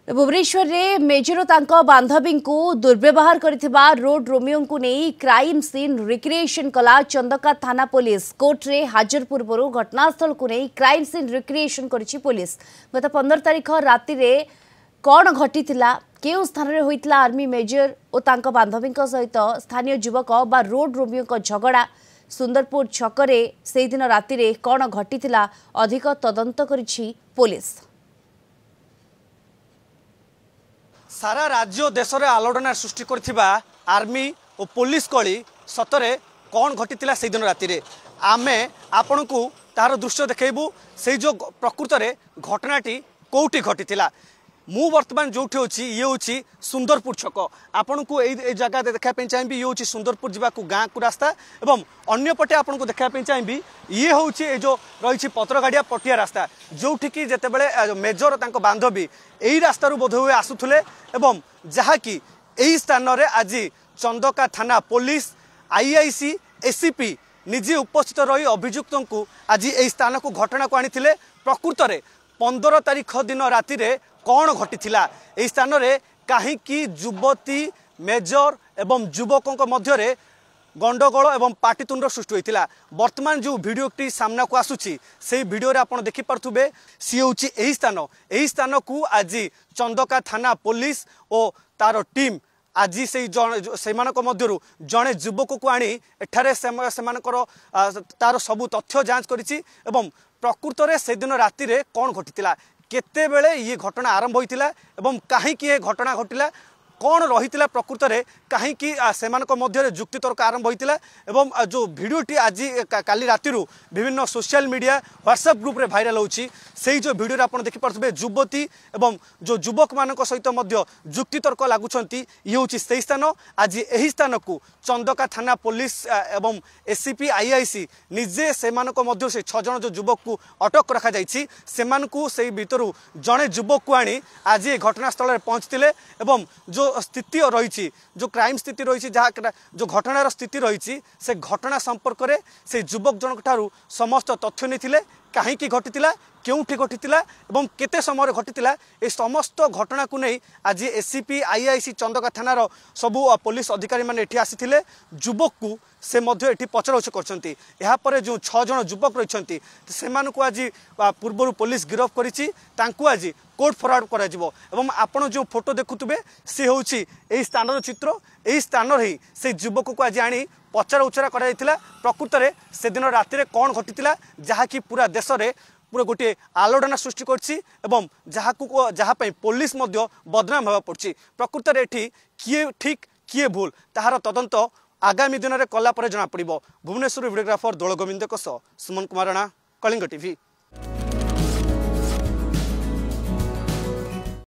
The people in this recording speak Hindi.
भुवनेश्वर रे मेजर तांको बांधवी को दुर्व्यवहार करथिबा रोड रोमियो को नहीं क्राइम सीन रिक्रिएशन कला चंदका थाना पुलिस कोर्ट रे हाजर पूर्व घटनास्थल को नहीं क्राइम सीन रिक्रिएशन करिछि पुलिस। गत 15 तारिख राति रे कौन घटी केउ स्थान रे होइतला आर्मी मेजर और तांको बांधवी सहित स्थानीय युवक बा रोड रोमियो को झगड़ा सुंदरपुर छकरे से दिन राति रे कौन घटी अधिक तदंत करिछि पुलिस। सारा राज्य देश में आलोड़ना सृष्टि करथिबा आर्मी और पुलिस कली सतरे कौन घटी से दिन राति आमे आपण को तार दृश्य देखबू से जो प्रकृत में घटनाटी कौटी घटी मु वर्तमान जो ये हूँ सुंदरपुर छक आपण को यही जगह देखापी चाहिए ये हूँ सुंदरपुर जावाक गाँ को रास्ता एवं अंपटे आपन को देखापी चाहिए ये हूँ जो रही पत्रगाड़िया पटिया रास्ता जो जितेबाला मेजर तांको बांधवी यही रास्तार बोध हुए आसुले एवं जहाँकि यही स्थान में आज चंदका थाना पुलिस आईआईसी एसीपी निजे उपस्थित रही अभियुक्त को आज यही स्थान को घटना को आनी प्रकृत में 15 तारिख दिन राति कौन घटी यही स्थान में कहीं युवती मेजर एवं युवकों मध्य गंडगोल एवं पाटितुंड सृष्टि होता। वर्तमान जो भिडियोटी सामना को आसूची से भिडियो आप देखिपे सी हूँ यही स्थान को आज चंदका थाना पुलिस और तार टीम आज से जड़े युवक को आनी एठारे तार सबू तथ्य जांच करिछि एवं प्रकृत में से दिन राति कौन घटी केते बेले ये घटना आरंभ होइतिला एवं कहीं ये घटना घटिला कौन रही प्रकृत में कहीं से जुक्ति तर्क आरंभ होता एवं जो भिडियोटी आज काली राति विभिन्न सोशल मीडिया व्हाट्सएप ग्रुप रे भाइराल होची से जो भिडियो आप देखिपे युवती एवं जो युवक मान सहित जुक्ति तर्क लगुंट ये हूँ से स्थान आज यही स्थान को चंदका थाना पुलिस एवं एसीपी आईआईसी निजे से 6 जन जो युवक को अटक रखा जाइछि सेमानकु से भीतर जड़े युवक को आनी आज ये घटनास्थल में पहुँचते एवं जो स्थिति रही जो क्राइम स्थिति रही जो घटनार स्थिति रही से घटना संपर्क में से युवक जनक ठारू समस्त तथ्य नहीं कहीं घटी क्योंठी घटी एवं केते समय घटी ए समस्त घटना को नहीं आज एसीपी आईआईसी चंदका थानार सबू पुलिस अधिकारी मैंने एठी आसीथिले युवक को से एठी पचराउछ करछंती यापर जो 6 जन युवक रही से आज पूर्व पुलिस गिरफ करिछि तांकु आज कोर्ट फरवर्ड करा जिवो एवं आपण जो फोटो देखुतबे से होउछि एही स्थानर चित्र एही स्थान ही से युवक को आज आनी पचरा उचरा करा प्रकृत में से दिन राति कौन घटी जहाँकि पूरा देश में पूरा गोटे आलोड़ना सृष्टि करहापी पुलिस बदनाम होगा पड़ी प्रकृत में ये किए ठीक किए भूल ताहार तदंत आगामी दिन में कलापर जना पड़। भुवनेश्वर वीडियोग्राफर दोल गोविंद सुमन कुमार राणा कलिंग टीवी।